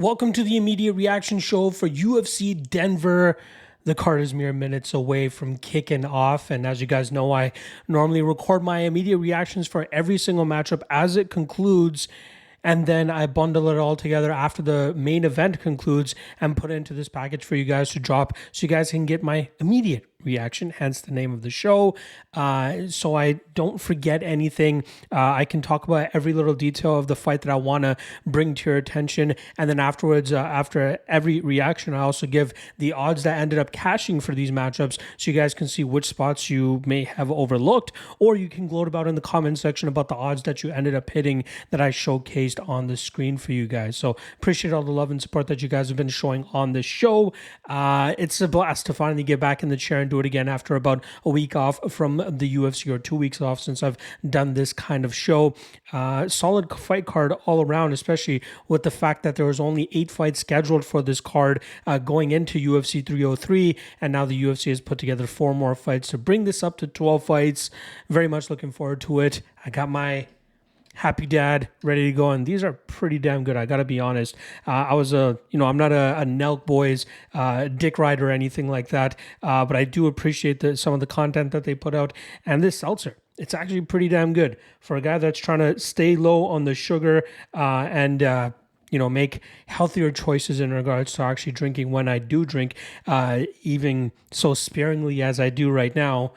Welcome to the immediate reaction show for UFC Denver. The card is mere minutes away from kicking off. And as you guys know, I normally record my immediate reactions for every single matchup as it concludes. And then I bundle it all together after the main event concludes and put it into this package for you guys to drop so you guys can get my immediate reaction, hence the name of the show. So I don't forget anything. I can talk about every little detail of the fight that I want to bring to your attention. And then afterwards, after every reaction, I also give the odds that ended up cashing for these matchups so you guys can see which spots you may have overlooked, or you can gloat about in the comment section about the odds that you ended up hitting that I showcased on the screen for you guys. So appreciate all the love and support that you guys have been showing on this show. It's a blast to finally get back in the chair and do it again after about a week off from the UFC, or 2 weeks off since I've done this kind of show. Solid fight card all around, especially with the fact that there was only 8 fights scheduled for this card going into UFC 303, and now the UFC has put together 4 more fights to bring this up to 12 fights. Very much looking forward to it. I got my Happy Dad ready to go, and these are pretty damn good. I gotta be honest. I'm not a Nelk Boys dick ride or anything like that, but I do appreciate some of the content that they put out. And this seltzer, it's actually pretty damn good for a guy that's trying to stay low on the sugar and make healthier choices in regards to actually drinking when I do drink, even so sparingly as I do right now.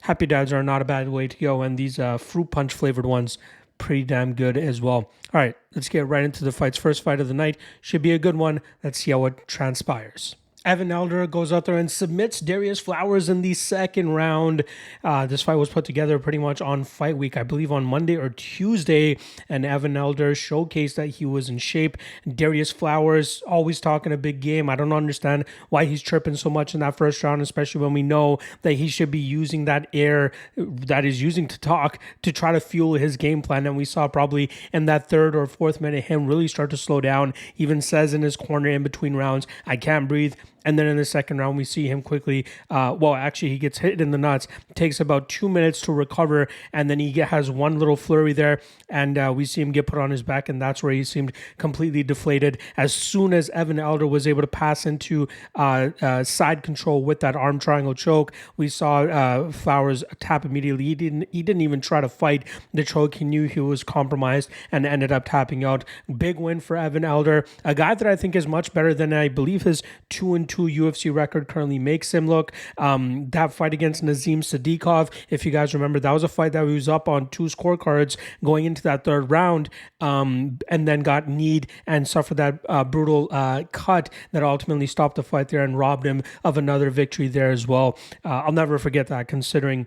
Happy Dads are not a bad way to go, and these fruit punch flavored ones, pretty damn good as well. All right, let's get right into the fights. First fight of the night should be a good one. Let's see how it transpires. Evan Elder goes out there and submits Darius Flowers in the second round. This fight was put together pretty much on fight week, I believe on Monday or Tuesday, and Evan Elder showcased that he was in shape. Darius Flowers always talking a big game. I don't understand why he's tripping so much in that first round, especially when we know that he should be using that air that he's using to talk to try to fuel his game plan. And we saw probably in that third or fourth minute him really start to slow down. Even says in his corner in between rounds, I can't breathe. And then in the second round, we see him quickly, he gets hit in the nuts, takes about 2 minutes to recover, and then he has one little flurry there, and we see him get put on his back, and that's where he seemed completely deflated. As soon as Evan Elder was able to pass into side control with that arm triangle choke, we saw Flowers tap immediately. He didn't even try to fight the choke. He knew he was compromised and ended up tapping out. Big win for Evan Elder, a guy that I think is much better than I believe his 2-2 UFC record currently makes him look. That fight against Nazim Sadikov, if you guys remember, that was a fight that he was up on 2 scorecards going into that third round, and then got kneed and suffered that brutal cut that ultimately stopped the fight there and robbed him of another victory there as well. I'll never forget that, considering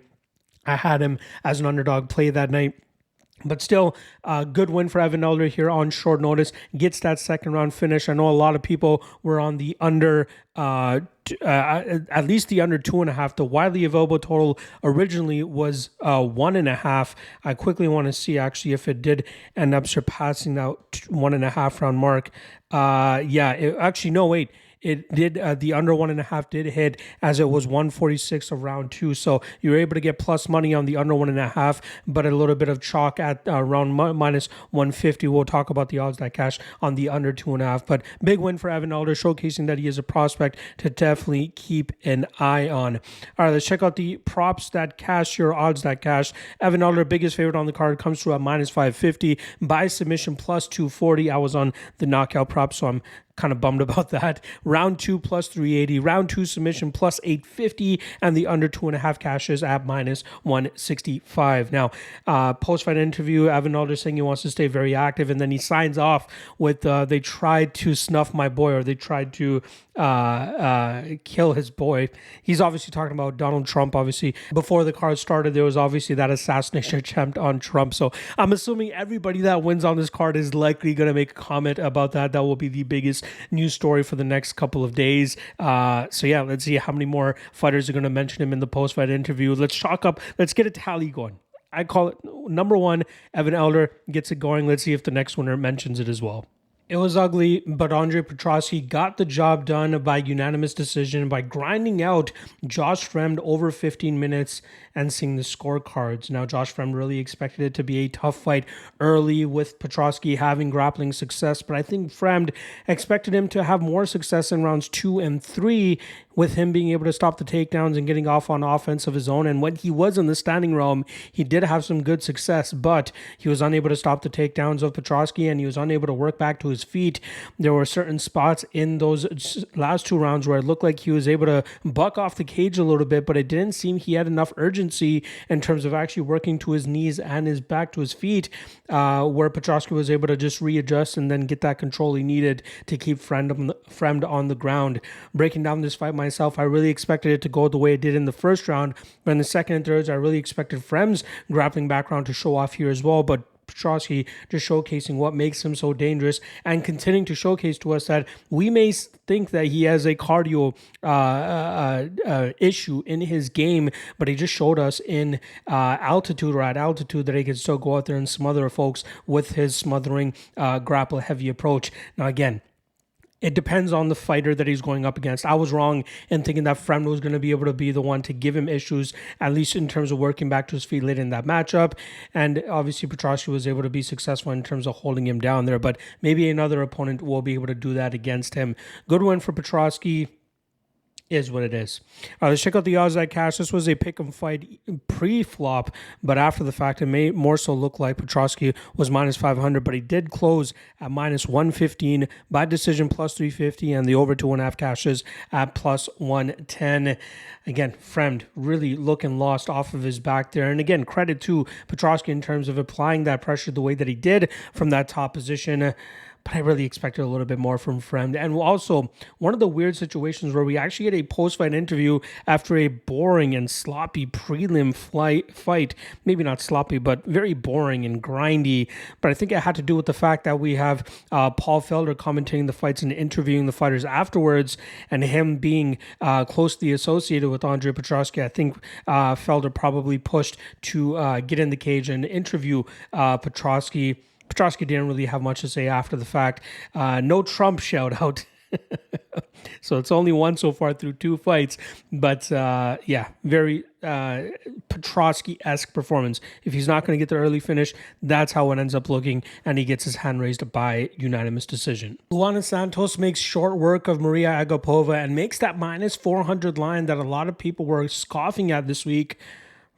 I had him as an underdog play that night. But still, a good win for Evan Elder here on short notice. Gets that second round finish. I know a lot of people were on the under, at least the under 2.5. The widely available total originally was 1.5. I quickly want to see actually if it did end up surpassing that 1.5 round mark. It did, the under 1.5 did hit, as it was 146 of round 2. So you were able to get plus money on the under 1.5, but a little bit of chalk at around minus 150. We'll talk about the odds that cash on the under 2.5. But big win for Evan Elder, showcasing that he is a prospect to definitely keep an eye on. All right, let's check out the props that cash, your odds that cash. Evan Elder, biggest favorite on the card, comes through at minus 550. By submission, plus 240. I was on the knockout prop, so I'm kind of bummed about that. Round 2 plus 380, round 2 submission plus 850, and the under 2.5 cashes at minus 165. Now, post-fight interview, Evan Elder saying he wants to stay very active, and then he signs off with they tried to snuff my boy, or they tried to kill his boy. He's obviously talking about Donald Trump. Obviously, before the card started, there was obviously that assassination attempt on Trump. So I'm assuming everybody that wins on this card is likely going to make a comment about that. That will be the biggest news story for the next couple of days. Let's see how many more fighters are going to mention him in the post-fight interview. Let's get a tally going. I call it number 1, Evan Elder gets it going. Let's see if the next winner mentions it as well. It was ugly, but Andre Petrosky got the job done by unanimous decision by grinding out Josh Fremd over 15 minutes and seeing the scorecards. Now, Josh Fremd really expected it to be a tough fight early with Petrosky having grappling success, but I think Fremd expected him to have more success in rounds 2 and 3 with him being able to stop the takedowns and getting off on offense of his own. And when he was in the standing realm, he did have some good success, but he was unable to stop the takedowns of Petrosky and he was unable to work back to his feet. There were certain spots in those last 2 rounds where it looked like he was able to buck off the cage a little bit, but it didn't seem he had enough urgency in terms of actually working to his knees and his back to his feet, where Petrosky was able to just readjust and then get that control he needed to keep Fremd on the ground. Breaking down this fight myself, I really expected it to go the way it did in the first round, but in the second and thirds, I really expected Fremd's grappling background to show off here as well, but Petrosky just showcasing what makes him so dangerous and continuing to showcase to us that we may think that he has a cardio issue in his game, but he just showed us in altitude or at altitude that he can still go out there and smother folks with his smothering grapple heavy approach. Now again, it depends on the fighter that he's going up against. I was wrong in thinking that Fremd was going to be able to be the one to give him issues, at least in terms of working back to his feet late in that matchup. And obviously, Petrosky was able to be successful in terms of holding him down there, but maybe another opponent will be able to do that against him. Good win for Petrosky. Is what it is. Let's check out the odds that cash. This was a pick'em fight pre-flop, but after the fact, it may more so look like Petrosky was minus 500, but he did close at minus 115 by decision plus 350, and the over 2.5 cashes at plus 110. Again, Fremd really looking lost off of his back there. And again, credit to Petrosky in terms of applying that pressure the way that he did from that top position. But I really expected a little bit more from Fremd. And also, one of the weird situations where we actually had a post-fight interview after a boring and sloppy prelim fight. Maybe not sloppy, but very boring and grindy. But I think it had to do with the fact that we have Paul Felder commentating the fights and interviewing the fighters afterwards, and him being closely associated with Andre Petrosky. I think Felder probably pushed to get in the cage and interview Petrosky. Petrosky didn't really have much to say after the fact. No Trump shout out. So it's only one so far through 2 fights. But yeah, very Petrosky-esque performance. If he's not going to get the early finish, that's how it ends up looking. And he gets his hand raised by unanimous decision. Luana Santos makes short work of Maria Agapova and makes that minus 400 line that a lot of people were scoffing at this week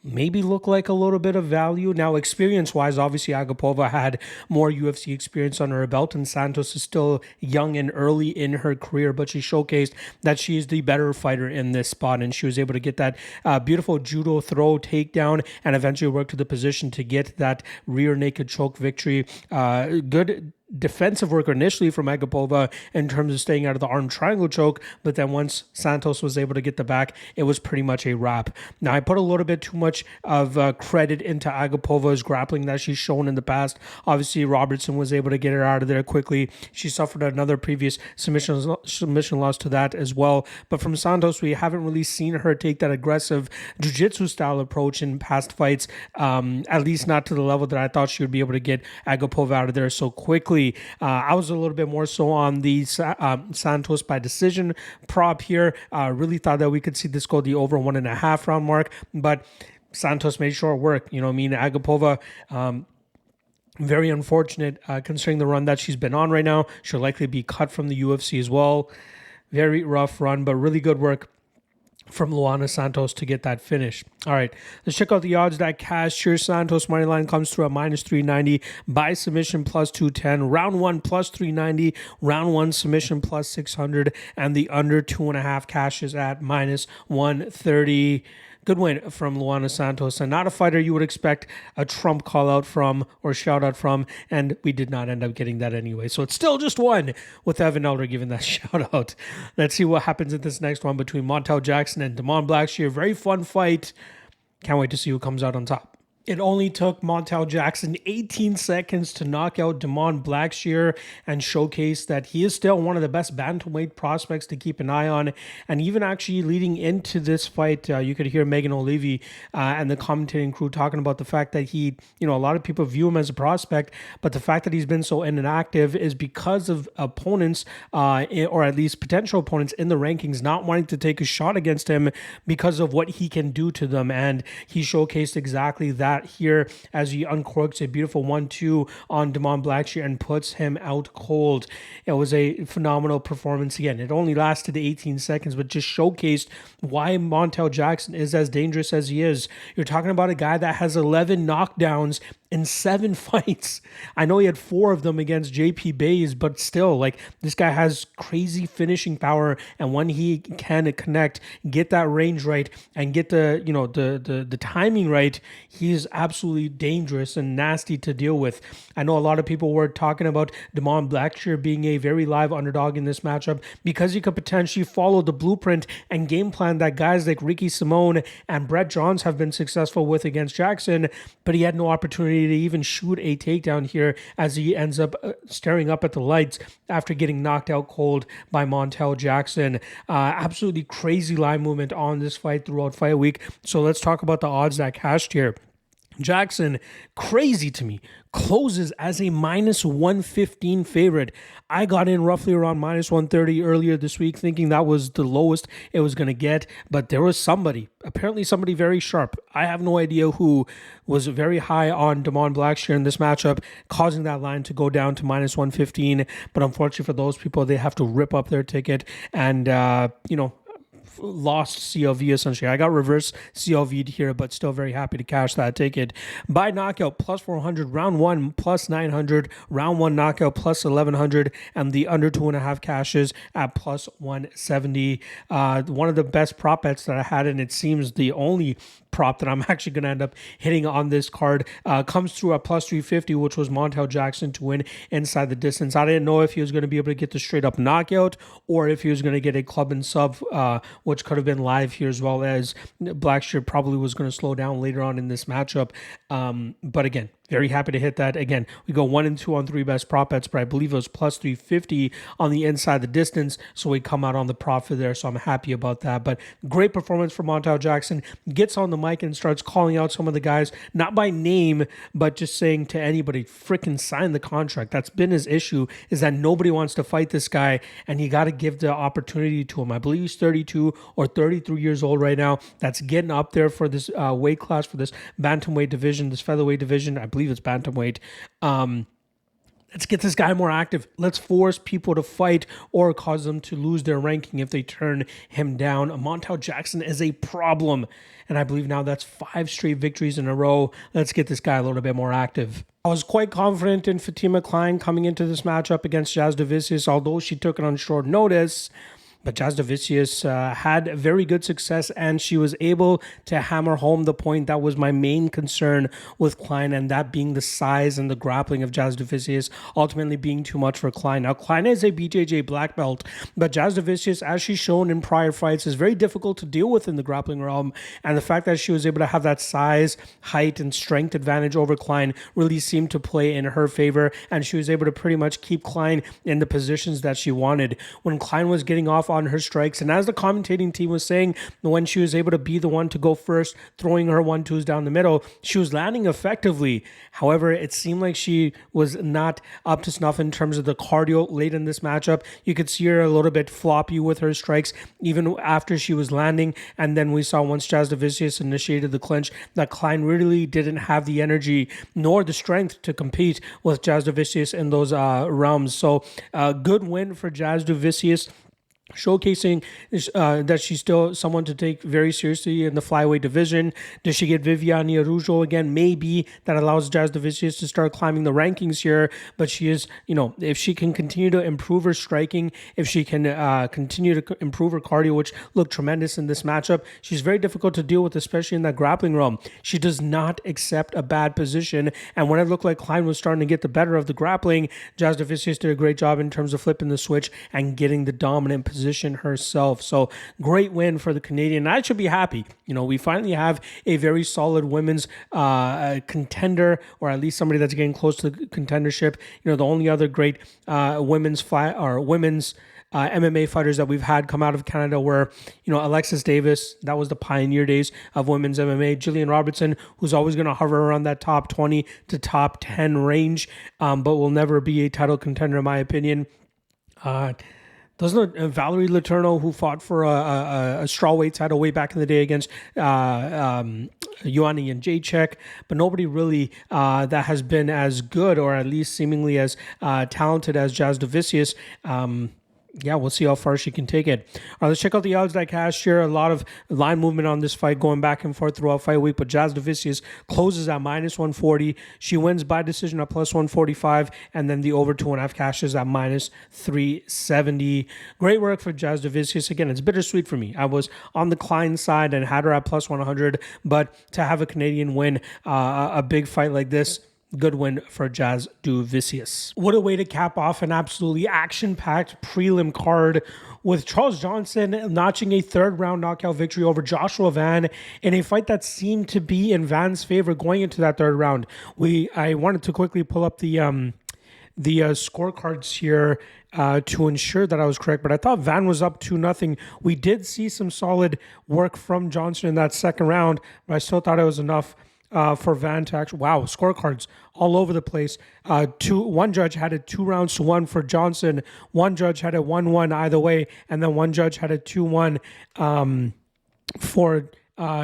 maybe look like a little bit of value. Now, experience-wise, obviously Agapova had more UFC experience on her belt, and Santos is still young and early in her career, but she showcased that she is the better fighter in this spot, and she was able to get that beautiful judo throw takedown and eventually work to the position to get that rear naked choke victory. Good defensive work initially from Agapova in terms of staying out of the arm triangle choke, but then once Santos was able to get the back, it was pretty much a wrap. Now, I put a little bit too much of credit into Agapova's grappling that she's shown in the past. Obviously, Robertson was able to get her out of there quickly. She suffered another previous submission loss to that as well. But from Santos, we haven't really seen her take that aggressive jiu-jitsu style approach in past fights, at least not to the level that I thought she would be able to get Agapova out of there so quickly. I was a little bit more so on the Santos by decision prop here. Really thought that we could see this go the over 1.5 round mark, but Santos made short work. You know what I mean? Agapova, very unfortunate considering the run that she's been on right now. She'll likely be cut from the UFC as well. Very rough run, but really good work from Luana Santos to get that finish. All right, let's check out the odds that cash here. Santos money line comes through at minus 390, by submission plus 210, round 1 plus 390, round 1 submission plus 600, and the under 2.5 cash is at minus 130. Good win from Luana Santos, and not a fighter you would expect a Trump call out from or shout out from, and we did not end up getting that anyway. So it's still just one with Evan Elder giving that shout out. Let's see what happens in this next one between Montel Jackson and Damon Blackshear. Very fun fight. Can't wait to see who comes out on top. It only took Montel Jackson 18 seconds to knock out Damon Blackshear and showcase that he is still one of the best bantamweight prospects to keep an eye on. And even actually leading into this fight, you could hear Megan O'Leary and the commentating crew talking about the fact that he, a lot of people view him as a prospect, but the fact that he's been so inactive is because of opponents, or at least potential opponents in the rankings, not wanting to take a shot against him because of what he can do to them. And he showcased exactly that here as he uncorks a beautiful 1-2 on Damon Blackshear and puts him out cold. It was a phenomenal performance again. It only lasted 18 seconds, but just showcased why Montel Jackson is as dangerous as he is. You're talking about a guy that has 11 knockdowns in 7 fights. I know he had 4 of them against JP Bays, but still, this guy has crazy finishing power, and when he can connect, get that range right, and get the timing right, he's absolutely dangerous and nasty to deal with. I know a lot of people were talking about Damon Blackshear being a very live underdog in this matchup because he could potentially follow the blueprint and game plan that guys like Ricky Simone and Brett Johns have been successful with against Jackson, but he had no opportunity to even shoot a takedown here as he ends up staring up at the lights after getting knocked out cold by Montel Jackson. Absolutely crazy line movement on this fight throughout fight week. So let's talk about the odds that cashed here. Jackson, crazy to me, closes as a minus 115 favorite. I got in roughly around minus 130 earlier this week, thinking that was the lowest it was going to get, but there was apparently somebody very sharp. I have no idea who was very high on Damon Blackshear in this matchup, causing that line to go down to minus 115, but unfortunately for those people, they have to rip up their ticket and, lost CLV essentially. I got reverse CLV'd here, but still very happy to cash that ticket. By knockout, plus 400, round 1, plus 900, round 1 knockout, plus 1100, and the under 2.5 cashes at plus 170. One of the best prop bets that I had, and it seems the only prop that I'm actually going to end up hitting on this card, comes through at plus 350, which was Montel Jackson to win inside the distance. I didn't know if he was going to be able to get the straight up knockout or if he was going to get a club and sub, which could have been live here, as well as Blackshear probably was going to slow down later on in this matchup. But again, very happy to hit that. Again, we go 1 and 2 on 3 best prop bets, but I believe it was plus 350 on the inside the distance, so we come out on the profit there, so I'm happy about that. But great performance from Montel Jackson. Gets on the mic and starts calling out some of the guys, not by name, but just saying to anybody, freaking sign the contract. That's been his issue, is that nobody wants to fight this guy, and you got to give the opportunity to him. I believe he's 32 or 33 years old right now. That's getting up there for this weight class, for this bantamweight division, this featherweight division. I believe it's bantamweight. Let's get this guy more active. Let's force people to fight or cause them to lose their ranking if they turn him down. Montel Jackson is a problem, and I believe now that's 5 straight victories in a row. Let's get this guy a little bit more active. I was quite confident in Fatima Klein coming into this matchup against Jazz Davicius, although she took it on short notice. But Jazz Davicius had very good success, and she was able to hammer home the point that was my main concern with Klein, and that being the size and the grappling of Jazz Davicius ultimately being too much for Klein. Now, Klein is a BJJ black belt, but Jazz Davicius, as she's shown in prior fights, is very difficult to deal with in the grappling realm, and the fact that she was able to have that size, height, and strength advantage over Klein really seemed to play in her favor, and she was able to pretty much keep Klein in the positions that she wanted. When Klein was getting off on her strikes, and as the commentating team was saying, when she was able to be the one to go first, throwing her 1-2s down the middle, she was landing effectively. However, it seemed like she was not up to snuff in terms of the cardio late in this matchup. You could see her a little bit floppy with her strikes even after she was landing, and then we saw once Jazz Davicius initiated the clinch that Klein really didn't have the energy nor the strength to compete with Jazz Davicius in those realms. So good win for Jazz Davicius, showcasing that she's still someone to take very seriously in the flyweight division. Does she get Viviane Araujo again? Maybe. That allows Jazz Davicius to start climbing the rankings here, but she is, if she can continue to improve her striking, if she can continue to improve her cardio, which looked tremendous in this matchup, she's very difficult to deal with, especially in that grappling realm. She does not accept a bad position, and when it looked like Klein was starting to get the better of the grappling, Jazz Davicius did a great job in terms of flipping the switch and getting the dominant position position herself. So great win for the Canadian. I should be happy. We finally have a very solid women's contender, or at least somebody that's getting close to the contendership. The only other great women's MMA fighters that we've had come out of Canada were, Alexis Davis. That was the pioneer days of women's MMA. Jillian Robertson, who's always going to hover around that top 20 to top 10 range, but will never be a title contender in my opinion. Doesn't Valerie Letourneau, who fought for a strawweight title way back in the day against Ioana Jędrzejczyk, but nobody really that has been as good, or at least seemingly as talented as Jazz Dovicius. We'll see how far she can take it. All right, let's check out the odds that cashed here. A lot of line movement on this fight going back and forth throughout fight week, but Jazz Dovicius closes at minus 140. She wins by decision at plus 145, and then the over 2.5 cashes at minus 370. Great work for Jazz Dovicius. Again, it's bittersweet for me. I was on the Klein side and had her at plus 100, but to have a Canadian win a big fight like this, good win for Jazz Dovicius. What a way to cap off an absolutely action-packed prelim card, with Charles Johnson notching a third-round knockout victory over Joshua Van in a fight that seemed to be in Van's favor going into that third round. I wanted to quickly pull up the scorecards here to ensure that I was correct, but I thought Van was up 2-0. We did see some solid work from Johnson in that second round, but I still thought it was enough for Van to actually, scorecards all over the place. One judge had it 2-1 for Johnson. One judge had it 1-1 either way, and then one judge had it 2-1 for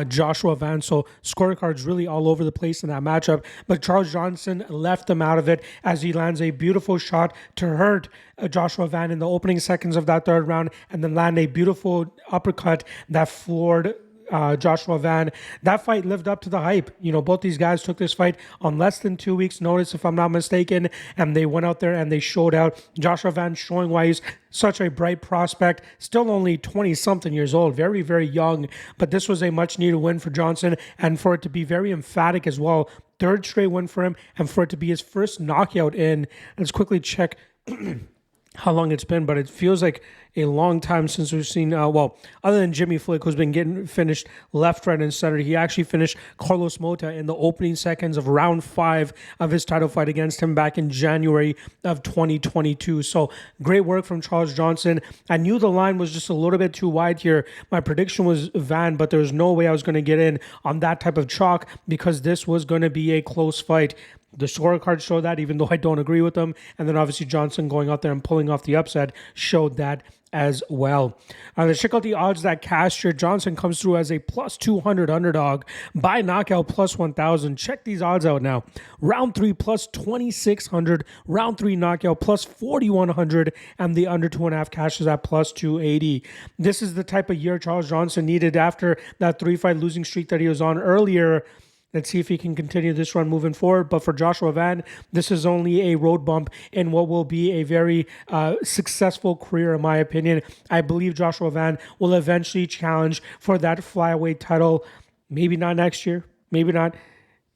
Joshua Van. So scorecards really all over the place in that matchup. But Charles Johnson left them out of it as he lands a beautiful shot to hurt Joshua Van in the opening seconds of that third round, and then land a beautiful uppercut that floored Joshua Van. That fight lived up to the hype. Both these guys took this fight on less than 2 weeks' notice, if I'm not mistaken, and they went out there and they showed out. Joshua Van showing why he's such a bright prospect, still only 20-something years old, very, very young, but this was a much-needed win for Johnson, and for it to be very emphatic as well. Third straight win for him, and for it to be his first knockout in. Let's quickly check how long it's been, but it feels like a long time since we've seen, other than Jimmy Flick, who's been getting finished left, right, and center. He actually finished Carlos Mota in the opening seconds of round 5 of his title fight against him back in January of 2022. So great work from Charles Johnson. I knew the line was just a little bit too wide here. My prediction was Van, but there was no way I was going to get in on that type of chalk because this was going to be a close fight. The scorecards show that, even though I don't agree with them. And then obviously Johnson going out there and pulling off the upset showed that as well. Let's check out the odds that cashed here. Johnson comes through as a plus 200 underdog by knockout plus 1,000. Check these odds out now. Round 3 plus 2,600. Round 3 knockout plus 4,100. And the under 2.5 cashes at plus 280. This is the type of year Charles Johnson needed after that 3-fight losing streak that he was on earlier. Let's see if he can continue this run moving forward. But for Joshua Van, this is only a road bump in what will be a very successful career, in my opinion. I believe Joshua Van will eventually challenge for that flyweight title. Maybe not next year. Maybe not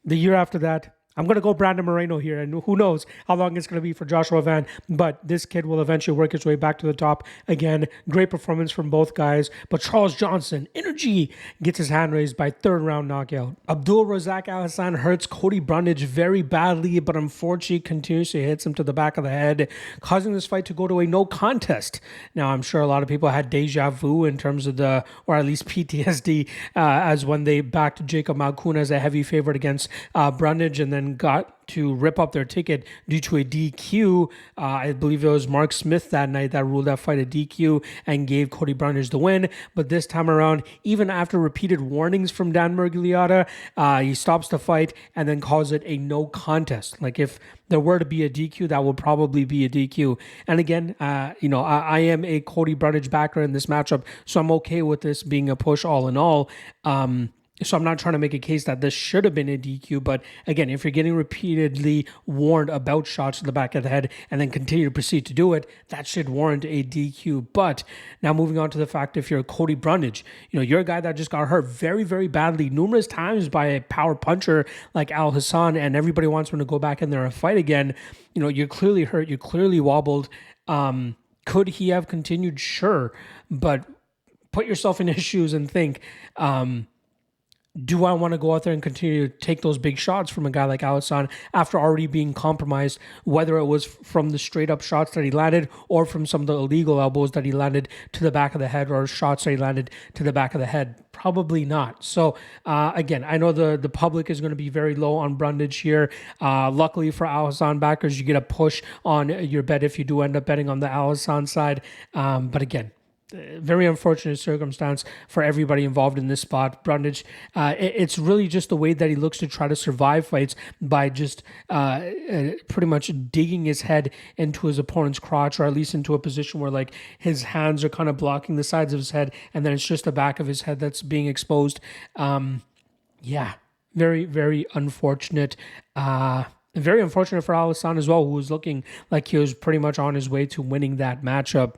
the year after that. I'm going to go Brandon Moreno here, and who knows how long it's going to be for Joshua Van, but this kid will eventually work his way back to the top. Again, great performance from both guys, but Charles Johnson, energy, gets his hand raised by third round knockout. Abdul Razak Al Hassan hurts Cody Brundage very badly, but unfortunately continuously hits him to the back of the head, causing this fight to go to a no contest. Now, I'm sure a lot of people had deja vu in terms of or at least PTSD, as when they backed Jacob Malkoun as a heavy favorite against Brundage, and then got to rip up their ticket due to a DQ. I believe it was Mark Smith that night that ruled that fight a DQ and gave Cody Brundage the win. But this time around, even after repeated warnings from Dan Miragliotta, he stops the fight and then calls it a no contest. Like, if there were to be a DQ, that would probably be a DQ. And again, I am a Cody Brundage backer in this matchup, so I'm okay with this being a push all in all. So I'm not trying to make a case that this should have been a DQ, but again, if you're getting repeatedly warned about shots to the back of the head and then continue to proceed to do it, that should warrant a DQ. But now moving on to the fact, if you're Cody Brundage, you're a guy that just got hurt very, very badly numerous times by a power puncher like Al Hassan, and everybody wants him to go back in there and fight again. You're clearly hurt. You're clearly wobbled. Could he have continued? Sure. But put yourself in his shoes and think, do I want to go out there and continue to take those big shots from a guy like Alisson after already being compromised, whether it was from the straight up shots that he landed or from some of the illegal elbows that he landed to the back of the head or shots that he landed to the back of the head? Probably not. So again, I know the public is going to be very low on Brundage here. Luckily for Alisson backers, you get a push on your bet if you do end up betting on the Alisson side. But again, very unfortunate circumstance for everybody involved in this spot. Brundage, it's really just the way that he looks to try to survive fights by just pretty much digging his head into his opponent's crotch, or at least into a position where like his hands are kind of blocking the sides of his head, and then it's just the back of his head that's being exposed. Yeah, very, very unfortunate. Very unfortunate for Alisson as well, who was looking like he was pretty much on his way to winning that matchup.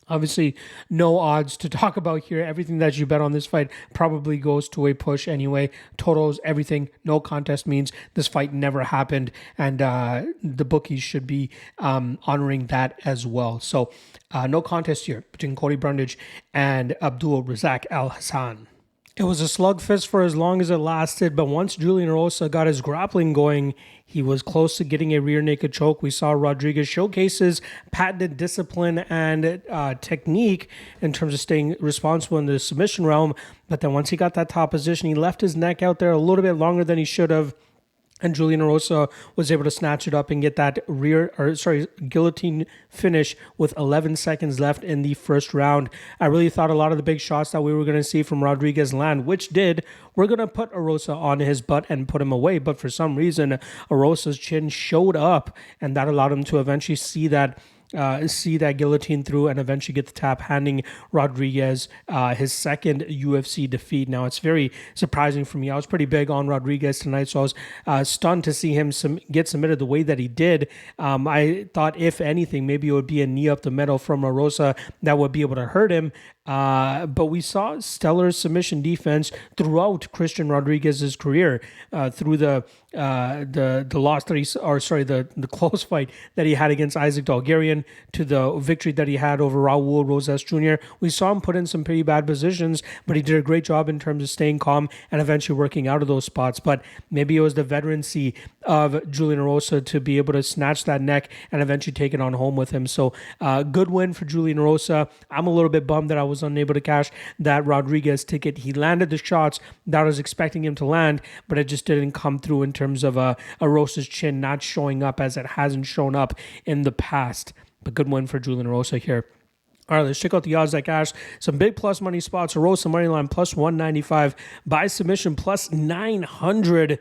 Obviously, no odds to talk about here. Everything that you bet on this fight probably goes to a push anyway. Totals, everything. No contest means this fight never happened, and the bookies should be honoring that as well. So, no contest here between Cody Brundage and Abdul Razak Al Hassan. It was a slugfest for as long as it lasted, but once Julian Erosa got his grappling going, he was close to getting a rear naked choke. We saw Rodriguez showcase his patented discipline and technique in terms of staying responsible in the submission realm, but then once he got that top position, he left his neck out there a little bit longer than he should have. And Julian Erosa was able to snatch it up and get that guillotine finish with 11 seconds left in the first round. I really thought a lot of the big shots that we were going to see from Rodriguez land, which did, we're going to put Erosa on his butt and put him away. But for some reason, Erosa's chin showed up, and that allowed him to eventually see that guillotine through and eventually get the tap, handing Rodriguez his second UFC defeat. Now, it's very surprising for me. I was pretty big on Rodriguez tonight, so I was stunned to see him get submitted the way that he did. I thought, if anything, maybe it would be a knee up the middle from Erosa that would be able to hurt him. But we saw stellar submission defense throughout Christian Rodriguez's career, through the loss that the close fight that he had against Isaac Dalgarian, to the victory that he had over Raul Rosas Jr. We saw him put in some pretty bad positions, but he did a great job in terms of staying calm and eventually working out of those spots. But maybe it was the veterancy of Julian Erosa to be able to snatch that neck and eventually take it on home with him. So good win for Julian Erosa. I'm a little bit bummed that I was unable to cash that Rodriguez ticket. He landed the shots that I was expecting him to land, but it just didn't come through in terms of Erosa's chin not showing up as it hasn't shown up in the past. But good win for Julian Erosa here. All right, let's check out the odds that cash. Some big plus money spots. Erosa money line plus 195. By submission plus 900.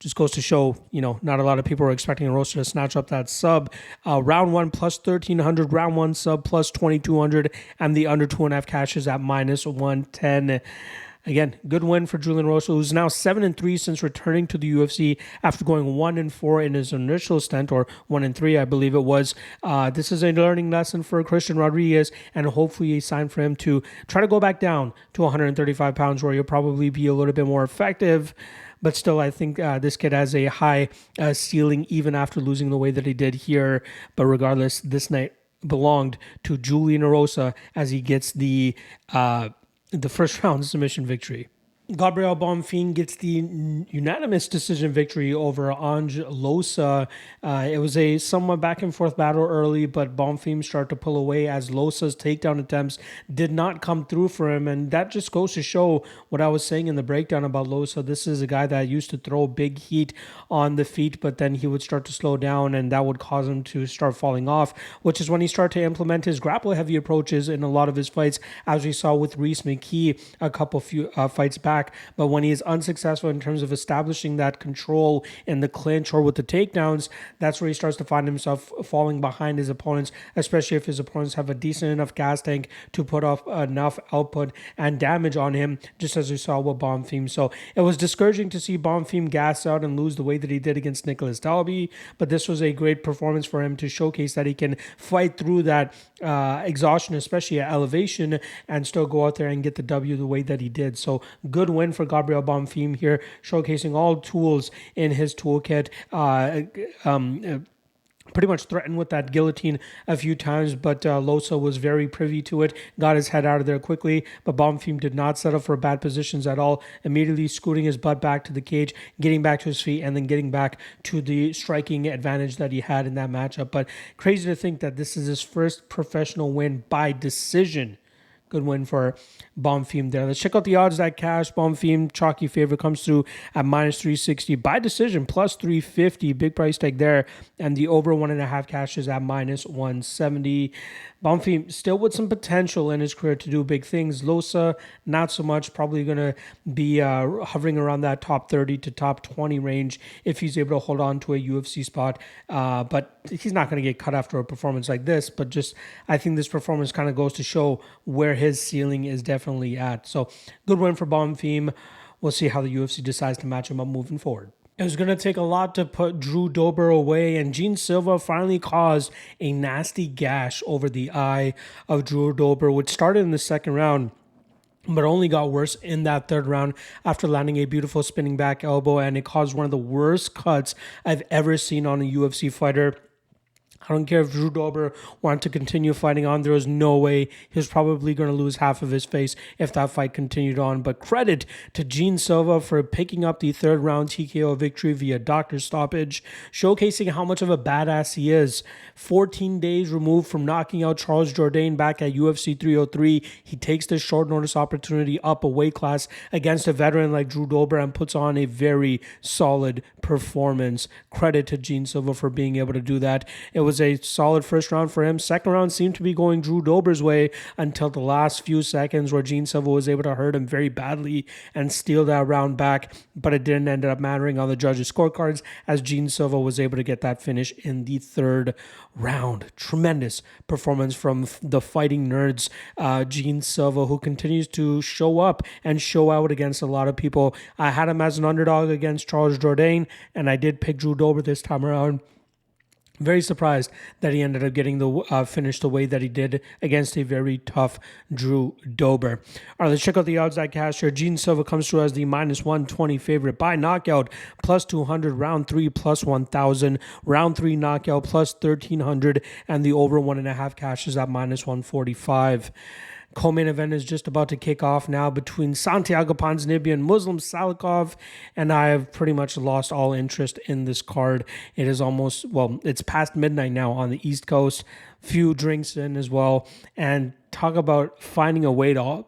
Just goes to show, not a lot of people are expecting Erosa to snatch up that sub. Round one plus 1,300. Round one sub plus 2,200. And the under 2.5 cash is at minus 110. Again, good win for Julian Erosa, who's now 7-3 since returning to the UFC after going 1-4 in his initial stint, or 1-3, I believe it was. This is a learning lesson for Christian Rodriguez, and hopefully a sign for him to try to go back down to 135 pounds, where he'll probably be a little bit more effective. But still, I think this kid has a high ceiling, even after losing the way that he did here. But regardless, this night belonged to Julian Erosa as he gets the first round submission victory. Gabriel Bonfim gets the unanimous decision victory over Ange Losa. It was a somewhat back and forth battle early, but Bonfim started to pull away as Losa's takedown attempts did not come through for him. And that just goes to show what I was saying in the breakdown about Losa. This is a guy that used to throw big heat on the feet, but then he would start to slow down and that would cause him to start falling off, which is when he started to implement his grapple heavy approaches in a lot of his fights, as we saw with Reese McKee a couple few fights back. But when he is unsuccessful in terms of establishing that control in the clinch or with the takedowns, that's where he starts to find himself falling behind his opponents, especially if his opponents have a decent enough gas tank to put off enough output and damage on him, just as we saw with Bonfim. So it was discouraging to see Bonfim gas out and lose the way that he did against Nicholas Dalby, but this was a great performance for him to showcase that he can fight through that exhaustion, especially at elevation, and still go out there and get the W the way that he did. So good win for Gabriel Bonfim here, showcasing all tools in his toolkit. pretty much threatened with that guillotine a few times, but Losa was very privy to it, got his head out of there quickly, but Bonfim did not settle for bad positions at all, immediately scooting his butt back to the cage, getting back to his feet, and then getting back to the striking advantage that he had in that matchup. But crazy to think that this is his first professional win by decision. Good win for Bonfim there. Let's check out the odds that cash. Bonfim, chalky favorite, comes through at -360 by decision, +350. Big price tag there. And the over 1.5 cash is at -170. Bonfim still with some potential in his career to do big things. Losa, not so much. Probably going to be hovering around that top 30 to top 20 range if he's able to hold on to a UFC spot. But he's not going to get cut after a performance like this. But just, I think this performance kind of goes to show where his ceiling is definitely at. So good win for Bonfim. We'll see how the UFC decides to match him up moving forward. It was going to take a lot to put Drew Dober away, and Gene Silva finally caused a nasty gash over the eye of Drew Dober, which started in the second round, but only got worse in that third round after landing a beautiful spinning back elbow, and it caused one of the worst cuts I've ever seen on a UFC fighter. I don't care if Drew Dober wanted to continue fighting on. There was no way. He was probably going to lose half of his face if that fight continued on. But credit to Gene Silva for picking up the third round TKO victory via doctor stoppage, showcasing how much of a badass he is. 14 days removed from knocking out Charles Jourdain back at UFC 303, he takes this short notice opportunity up a weight class against a veteran like Drew Dober and puts on a very solid performance. Credit to Gene Silva for being able to do that. It was a solid first round for him. Second round seemed to be going Drew Dober's way until the last few seconds where Gene Silva was able to hurt him very badly and steal that round back, but it didn't end up mattering on the judges' scorecards as Gene Silva was able to get that finish in the third round. Tremendous performance from the fighting nerds, Gene Silva, who continues to show up and show out against a lot of people. I had him as an underdog against Charles Jourdain, and I did pick Drew Dober this time around. Very surprised that he ended up getting the finish the way that he did against a very tough Drew Dober. All right, let's check out the odds that cash here. Gene Silva comes through as the -120 favorite by knockout, +200, round 3 +1,000, round 3 knockout +1,300, and the over 1.5 cash is at -145. Co-main event is just about to kick off now between Santiago Ponzinibbio and Muslim Salikov, and I have pretty much lost all interest in this card. It is almost, well, it's past midnight now on the East Coast, few drinks in as well, and talk about finding a way to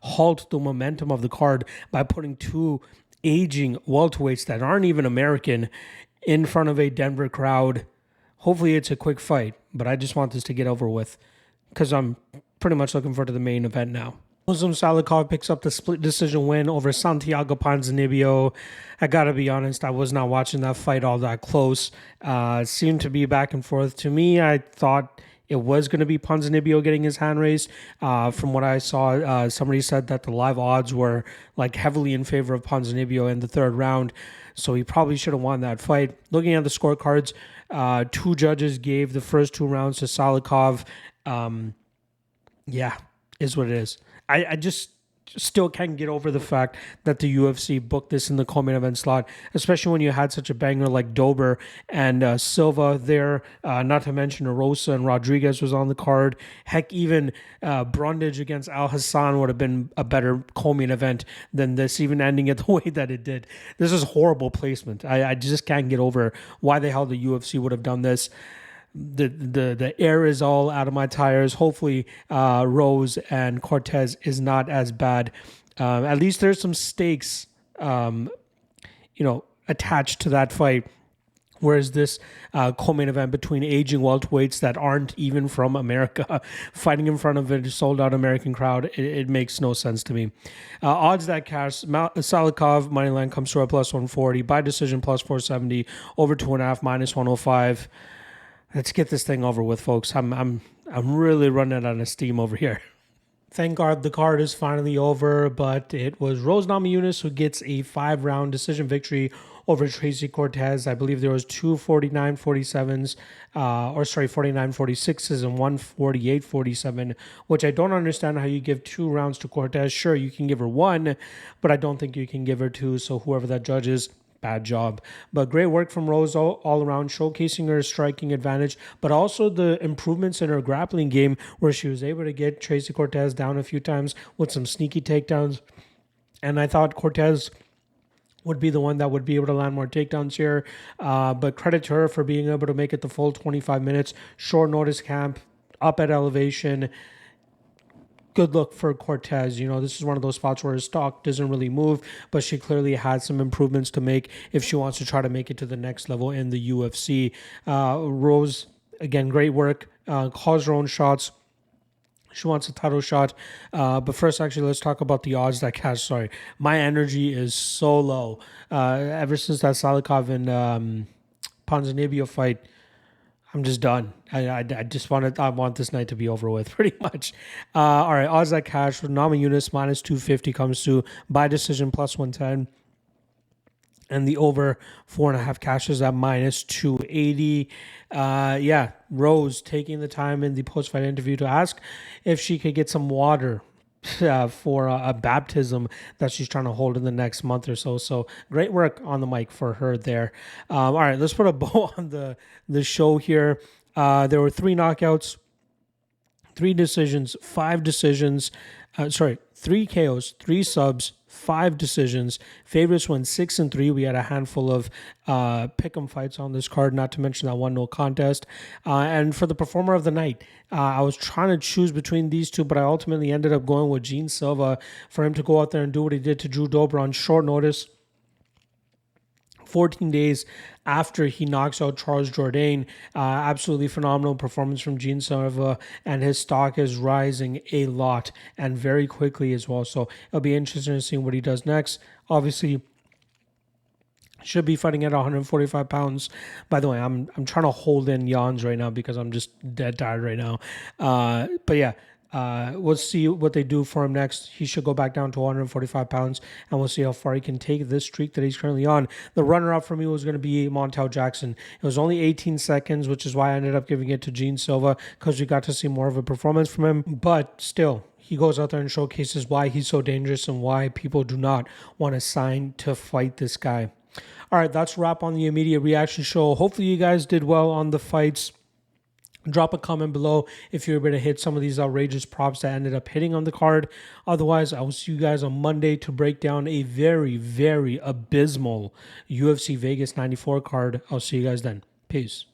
halt the momentum of the card by putting two aging welterweights that aren't even American in front of a Denver crowd. Hopefully it's a quick fight, but I just want this to get over with because I'm pretty much looking forward to the main event now. Muslim Salikov picks up the split decision win over Santiago Ponzinibbio. I gotta be honest, I was not watching that fight all that close. It seemed to be back and forth. To me, I thought it was going to be Ponzinibbio getting his hand raised. From what I saw, somebody said that the live odds were like heavily in favor of Ponzinibbio in the third round, so he probably should have won that fight. Looking at the scorecards, two judges gave the first 2 rounds to Salikov. Yeah, is what it is. I just still can't get over the fact that the UFC booked this in the co-main event slot, especially when you had such a banger like Dober and Silva there, not to mention Rosa and Rodriguez was on the card. Heck, even Brundage against Al Hassan would have been a better co-main event than this, even ending it the way that it did. This is horrible placement. I just can't get over why the hell the UFC would have done this. The air is all out of my tires. Hopefully Rose and Cortez is not as bad. At least there's some stakes attached to that fight, whereas this co-main event between aging welterweights that aren't even from America fighting in front of a sold-out American crowd, it makes no sense to me. Odds that cash, Salikov moneyline comes through at +140, by decision +470, over 2.5 -105. Let's get this thing over with, folks. I'm really running out of steam over here. Thank God the card is finally over, but it was Rose Namajunas who gets a 5-round decision victory over Tracy Cortez. I believe there was 2 49-47s, 49-46s and 1 48-47, which I don't understand how you give 2 rounds to Cortez. Sure, you can give her 1, but I don't think you can give her 2. So whoever that judge is, bad job. But great work from Rose all around, showcasing her striking advantage, but also the improvements in her grappling game, where she was able to get Tracy Cortez down a few times with some sneaky takedowns. And I thought Cortez would be the one that would be able to land more takedowns here. But credit to her for being able to make it the full 25 minutes. Short notice camp, up at elevation. Good look for Cortez. This is one of those spots where his stock doesn't really move, but she clearly had some improvements to make if she wants to try to make it to the next level in the UFC. Rose, again, great work. Calls her own shots. She wants a title shot. But first, actually, let's talk about the odds that cash. Sorry. My energy is so low. Ever since that Salikov and Ponzinibbio fight, I'm just done. I want this night to be over with, pretty much. All right, odds that cash with Namajunas minus 250 comes to by decision plus 110. And the over 4.5 cashes at minus 280. Rose taking the time in the post-fight interview to ask if she could get some water for a baptism that she's trying to hold in the next month or so. So great work on the mic for her there. All right, let's put a bow on the show here. There were 3 knockouts, 3 decisions, 5 decisions. 3 KOs, 3 subs, 5 decisions. Favorites went 6-3. We had a handful of pick'em fights on this card, not to mention that one no contest. And for the performer of the night, I was trying to choose between these two, but I ultimately ended up going with Gene Silva for him to go out there and do what he did to Drew Dober on short notice. 14 days after he knocks out Charles Jourdain. Absolutely phenomenal performance from Gene Silva, and his stock is rising a lot and very quickly as well. So it'll be interesting to see what he does next. Obviously, should be fighting at 145 pounds. By the way, I'm trying to hold in yawns right now because I'm just dead tired right now. But yeah. We'll see what they do for him next. He should go back down to 145 pounds, and we'll see how far he can take this streak that he's currently on. The runner-up for me was going to be Montel Jackson. It was only 18 seconds, which is why I ended up giving it to Gene Silva, because we got to see more of a performance from him. But still, he goes out there and showcases why he's so dangerous and why people do not want to sign to fight this guy. All right, that's a wrap on the immediate reaction show. Hopefully you guys did well on the fights. Drop a comment below if you're able to hit some of these outrageous props that ended up hitting on the card. Otherwise, I will see you guys on Monday to break down a very, very abysmal UFC Vegas 94 card. I'll see you guys then. Peace.